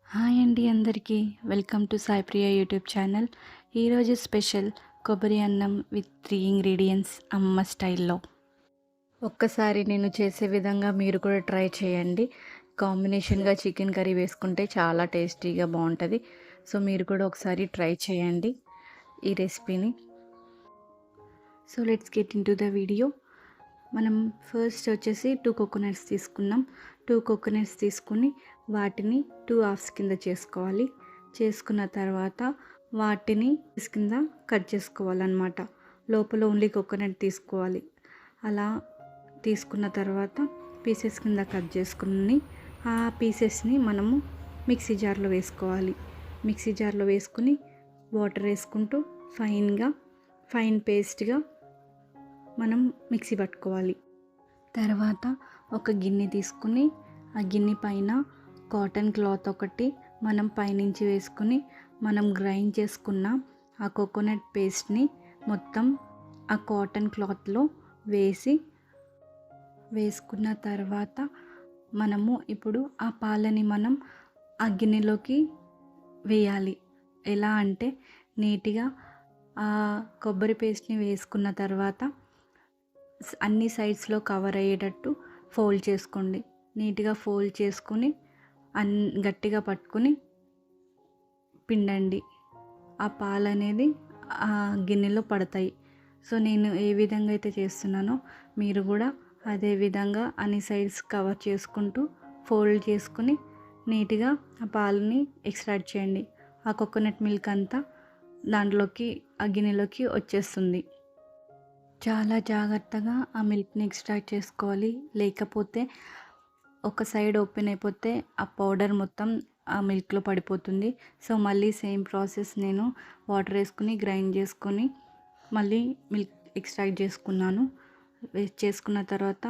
Hi అండి అందరికీ. Welcome to Sai Priya YouTube channel. ఈరోజు స్పెషల్ కొబ్బరి అన్నం విత్ 3 ఇంగ్రీడియంట్స్ అమ్మ స్టైల్‌లో. ఒక్కసారి నేను చేసే విధంగా మీరు కూడా ట్రై చేయండి. కాంబినేషన్‌గా చికెన్ కర్రీ వేసుకుంటే చాలా టేస్టీగా బావుంటది. సో, మీరు కూడా ఒకసారి ట్రై చేయండి ఈ రెసిపీని. So, let's get into the video. మనం ఫస్ట్ వచ్చేసి 2 కోకోనట్స్ తీసుకున్నాం. 2 కోకోనట్స్ తీసుకొని వాటిని 2 హాఫ్స్ కింద చేసుకోవాలి. చేసుకున్న తర్వాత వాటిని కింద కట్ చేసుకోవాలన్నమాట. లోపల ఓన్లీ కోకోనట్ తీసుకోవాలి. అలా తీసుకున్న తర్వాత పీసెస్ కింద కట్ చేసుకుని ఆ పీసెస్ని మనము మిక్సీ జార్లో వేసుకోవాలి. మిక్సీ జార్లో వేసుకుని వాటర్ వేసుకుంటూ ఫైన్ పేస్ట్గా మనం మిక్సీ పట్టుకోవాలి. తర్వాత ఒక గిన్నె తీసుకుని ఆ గిన్నె పైన కాటన్ క్లాత్ ఒకటి మనం పైనుంచి వేసుకుని మనం గ్రైండ్ చేసుకున్న ఆ కోకోనట్ పేస్ట్ని మొత్తం ఆ కాటన్ క్లాత్లో వేసుకున్న తర్వాత మనము ఇప్పుడు ఆ పాలని మనం ఆ గిన్నెలోకి వేయాలి. ఎలా అంటే నీట్గా ఆ కొబ్బరి పేస్ట్ని వేసుకున్న తర్వాత అన్ని సైడ్స్లో కవర్ అయ్యేటట్టు ఫోల్డ్ చేసుకోండి. నీట్గా ఫోల్డ్ చేసుకుని గట్టిగా పట్టుకుని పిండండి. ఆ పాలు అనేది ఆ గిన్నెలో పడతాయి. సో, నేను ఏ విధంగా అయితే చేస్తున్నానో మీరు కూడా అదే విధంగా అన్ని సైడ్స్ కవర్ చేసుకుంటూ ఫోల్డ్ చేసుకుని నీట్గా ఆ పాలని ఎక్స్ట్రాక్ట్ చేయండి. ఆ కోకోనట్ మిల్క్ అంతా దాంట్లోకి ఆ గిన్నెలోకి వచ్చేస్తుంది. చాలా జాగ్రత్తగా ఆ మిల్క్ని ఎక్స్ట్రాక్ట్ చేసుకోవాలి. లేకపోతే ఒక సైడ్ ఓపెన్ అయిపోతే ఆ పౌడర్ మొత్తం ఆ మిల్క్లో పడిపోతుంది. సో, మళ్ళీ సేమ్ ప్రాసెస్ నేను వాటర్ వేసుకుని గ్రైండ్ చేసుకొని మళ్ళీ మిల్క్ ఎక్స్ట్రాక్ట్ చేసుకున్నాను. చేసుకున్న తర్వాత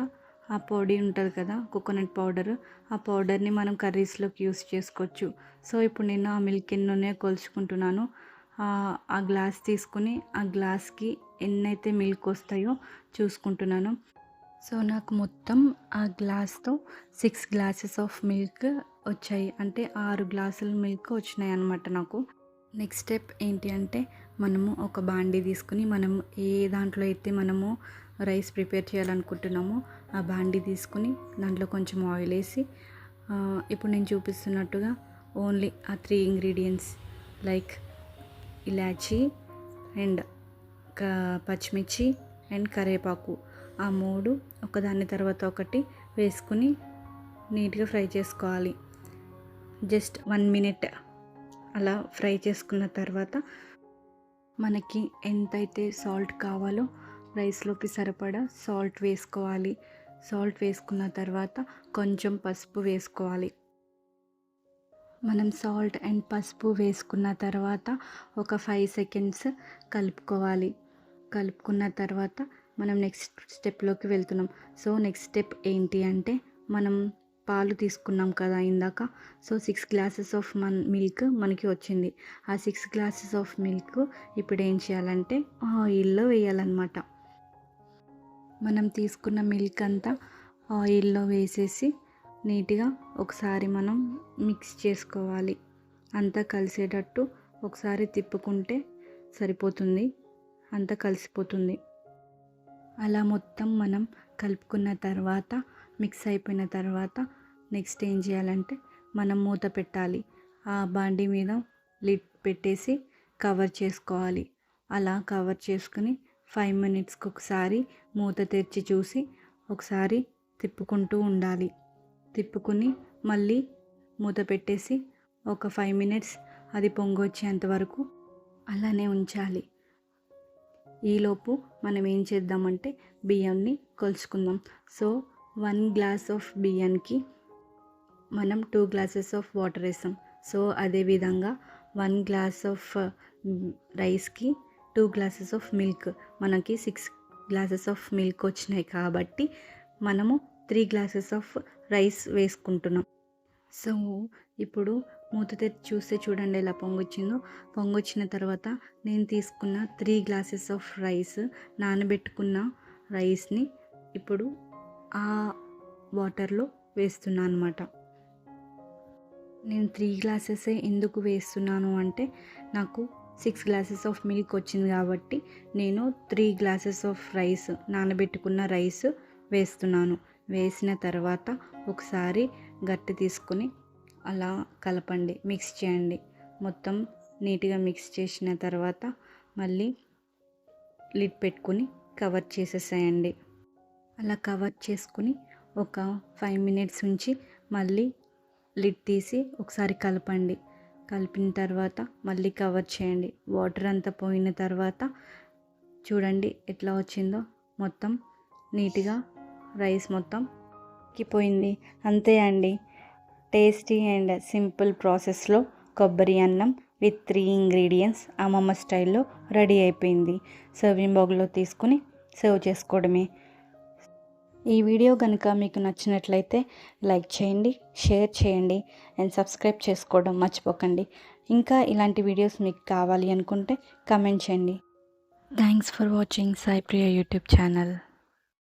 ఆ పొడి ఉంటుంది కదా కోకోనట్ పౌడర్, ఆ పౌడర్ని మనం కర్రీస్లోకి యూస్ చేసుకోవచ్చు. సో, ఇప్పుడు నేను ఆ మిల్క్ ఎన్ని కొలుచుకుంటున్నాను. ఆ గ్లాస్ తీసుకుని ఆ గ్లాస్కి ఎన్నైతే మిల్క్ వస్తాయో చూసుకుంటున్నాను. సో, నాకు మొత్తం ఆ గ్లాస్తో 6 గ్లాసెస్ ఆఫ్ మిల్క్ వచ్చాయి. అంటే 6 గ్లాసుల మిల్క్ వచ్చినాయి అన్నమాట నాకు. నెక్స్ట్ స్టెప్ ఏంటి అంటే మనము ఒక బాండీ తీసుకుని మనం ఏ దాంట్లో అయితే మనము రైస్ ప్రిపేర్ చేయాలనుకుంటున్నామో ఆ బాండీ తీసుకుని దాంట్లో కొంచెం ఆయిల్ వేసి ఇప్పుడు నేను చూపిస్తున్నట్టుగా ఓన్లీ ఆ 3 ఇంగ్రీడియంట్స్ లైక్ ఇలాచీ అండ్ పచ్చిమిర్చి అండ్ కరివేపాకు, ఆ 3 ఒకదాని తర్వాత ఒకటి వేసుకుని నీట్గా ఫ్రై చేసుకోవాలి. జస్ట్ 1 మినిట్ అలా ఫ్రై చేసుకున్న తర్వాత మనకి ఎంతైతే సాల్ట్ కావాలో రైస్లోకి సరిపడా సాల్ట్ వేసుకోవాలి. సాల్ట్ వేసుకున్న తర్వాత కొంచెం పసుపు వేసుకోవాలి. మనం సాల్ట్ అండ్ పసుపు వేసుకున్న తర్వాత ఒక 5 సెకండ్స్ కలుపుకోవాలి. కలుపుకున్న తర్వాత మనం నెక్స్ట్ స్టెప్లోకి వెళ్తున్నాం. సో, నెక్స్ట్ స్టెప్ ఏంటి అంటే మనం పాలు తీసుకున్నాం కదా ఇందాక. సో, 6 గ్లాసెస్ ఆఫ్ మిల్క్ మనకి వచ్చింది. ఆ 6 గ్లాసెస్ ఆఫ్ మిల్క్ ఇప్పుడు ఏం చేయాలంటే ఆయిల్లో వేయాలన్నమాట. మనం తీసుకున్న మిల్క్ అంతా ఆయిల్లో వేసేసి నీట్గా ఒకసారి మనం మిక్స్ చేసుకోవాలి. అంతా కలిసేటట్టు ఒకసారి తిప్పుకుంటే సరిపోతుంది. అంతా కలిసిపోతుంది. అలా మొత్తం మనం కలుపుకున్న తర్వాత మిక్స్ అయిపోయిన తర్వాత నెక్స్ట్ ఏం చేయాలంటే మనం మూత పెట్టాలి. ఆ బాండీ మీద లిడ్ పెట్టేసి కవర్ చేసుకోవాలి. అలా కవర్ చేసుకుని 5 మినిట్స్కి ఒకసారి మూత తెరిచి చూసి ఒకసారి తిప్పుకుంటూ ఉండాలి. తిప్పుకుని మళ్ళీ మూత పెట్టేసి ఒక 5 మినిట్స్ అది పొంగొచ్చేంత వరకు అలానే ఉంచాలి. ఈలోపు మనం ఏం చేద్దామంటే బియ్యాన్ని కొలుచుకుందాం. సో, 1 గ్లాస్ ఆఫ్ బియ్యానికి మనం 2 గ్లాసెస్ ఆఫ్ వాటర్ వేసాం. సో, అదేవిధంగా 1 గ్లాస్ ఆఫ్ రైస్కి 2 గ్లాసెస్ ఆఫ్ మిల్క్, మనకి 6 గ్లాసెస్ ఆఫ్ మిల్క్ వచ్చినాయి కాబట్టి మనము 3 గ్లాసెస్ ఆఫ్ రైస్ వేసుకుంటున్నాం. సో, ఇప్పుడు మూత తెరిచి చూస్తే చూడండి ఎలా పొంగొచ్చిందో. పొంగొచ్చిన తర్వాత నేను తీసుకున్న 3 గ్లాసెస్ ఆఫ్ రైస్, నానబెట్టుకున్న రైస్ని ఇప్పుడు ఆ వాటర్లో వేస్తున్నాను అనమాట. నేను 3 గ్లాసెసే ఎందుకు వేస్తున్నాను అంటే నాకు 6 గ్లాసెస్ ఆఫ్ మిల్క్ వచ్చింది కాబట్టి నేను 3 గ్లాసెస్ ఆఫ్ రైస్, నానబెట్టుకున్న రైస్ వేస్తున్నాను. వేసిన తర్వాత ఒకసారి గట్టి తీసుకొని అలా కలపండి, మిక్స్ చేయండి. మొత్తం నీట్గా మిక్స్ చేసిన తర్వాత మళ్ళీ లిడ్ పెట్టుకొని కవర్ చేసేసేయండి. అలా కవర్ చేసుకుని ఒక 5 మినిట్స్ ఉంచి మళ్ళీ లిడ్ తీసి ఒకసారి కలపండి. కలిపిన తర్వాత మళ్ళీ కవర్ చేయండి. వాటర్ అంతా పోయిన తర్వాత చూడండి ఎట్లా వచ్చిందో. మొత్తం నీట్గా రైస్ మొత్తం ఉడికిపోయింది. అంతే అండి, టేస్టీ అండ్ సింపుల్ ప్రాసెస్లో కొబ్బరి అన్నం విత్ 3 ఇంగ్రీడియంట్స్ అమ్మమ్మ స్టైల్లో రెడీ అయిపోయింది. సర్వింగ్ బౌల్లో తీసుకుని సర్వ్ చేసుకోవడమే. ఈ వీడియో కనుక మీకు నచ్చినట్లయితే లైక్ చేయండి, షేర్ చేయండి అండ్ సబ్స్క్రైబ్ చేసుకోవడం మర్చిపోకండి. ఇంకా ఇలాంటి వీడియోస్ మీకు కావాలి అనుకుంటే కామెంట్ చేయండి. Thanks for watching Sai Priya YouTube channel.